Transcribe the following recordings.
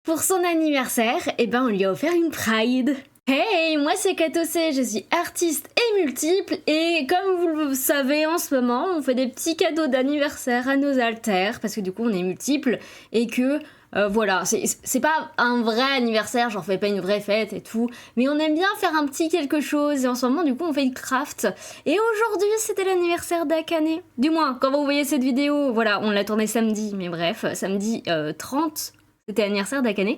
Pour son anniversaire, on lui a offert une Pride. Hey, moi c'est Katocé, je suis artiste et multiple et comme vous le savez en ce moment, on fait des petits cadeaux d'anniversaire à nos alters parce que du coup on est multiples et que voilà, c'est pas un vrai anniversaire, j'en fais pas une vraie fête et tout, mais on aime bien faire un petit quelque chose et en ce moment du coup on fait du craft. Et aujourd'hui c'était l'anniversaire d'Akane. Du moins, quand vous voyez cette vidéo, voilà, on l'a tourné samedi, mais bref, samedi 30, c'était l'anniversaire d'Akane.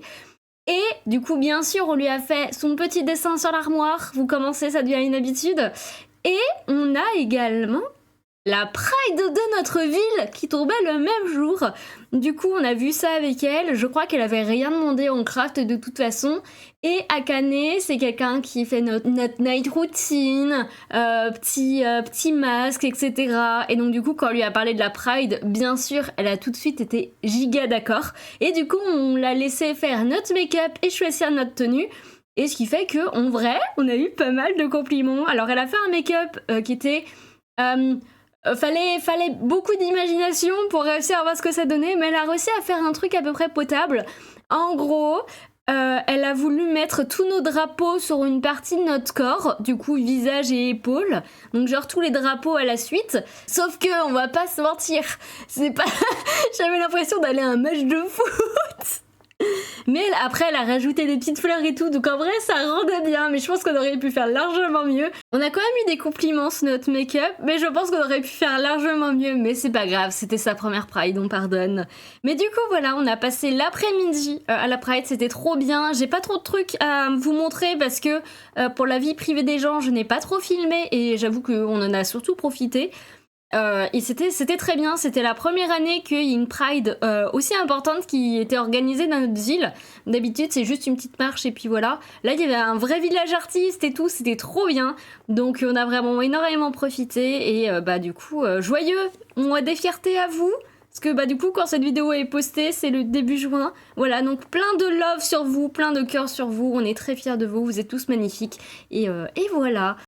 Et du coup, bien sûr, on lui a fait son petit dessin sur l'armoire. Vous commencez, ça devient une habitude. Et on a également la Pride de notre ville qui tombait le même jour. Du coup, on a vu ça avec elle. Je crois qu'elle avait rien demandé en craft de toute façon. Et Akane, c'est quelqu'un qui fait notre night routine, petit masque, etc. Et donc du coup, quand on lui a parlé de la Pride, bien sûr, elle a tout de suite été giga d'accord. Et du coup, on l'a laissé faire notre make-up et choisir notre tenue. Et ce qui fait que, en vrai, on a eu pas mal de compliments. Alors, elle a fait un make-up qui était... fallait beaucoup d'imagination pour réussir à voir ce que ça donnait, mais elle a réussi à faire un truc à peu près potable. En gros, elle a voulu mettre tous nos drapeaux sur une partie de notre corps, du coup visage et épaules, donc genre tous les drapeaux à la suite. Sauf que, on va pas se mentir, c'est pas... J'avais l'impression d'aller à un match de foot. Mais après, elle a rajouté des petites fleurs et tout, donc en vrai, ça rendait bien, mais je pense qu'on aurait pu faire largement mieux. On a quand même eu des compliments sur notre make-up, mais je pense qu'on aurait pu faire largement mieux, mais c'est pas grave, c'était sa première Pride, on pardonne. Mais du coup, voilà, on a passé l'après-midi à la Pride, c'était trop bien. J'ai pas trop de trucs à vous montrer parce que pour la vie privée des gens, je n'ai pas trop filmé, et j'avoue qu'on en a surtout profité. Et c'était très bien, c'était la première année qu'il y a une Pride aussi importante qui était organisée dans notre ville. D'habitude c'est juste une petite marche et puis voilà. Là il y avait un vrai village artiste et tout, c'était trop bien. Donc on a vraiment énormément profité et du coup joyeux mois des fiertés à vous. Parce que du coup quand cette vidéo est postée c'est le début juin. Voilà, donc plein de love sur vous, plein de cœurs sur vous, on est très fiers de vous, vous êtes tous magnifiques. Et voilà.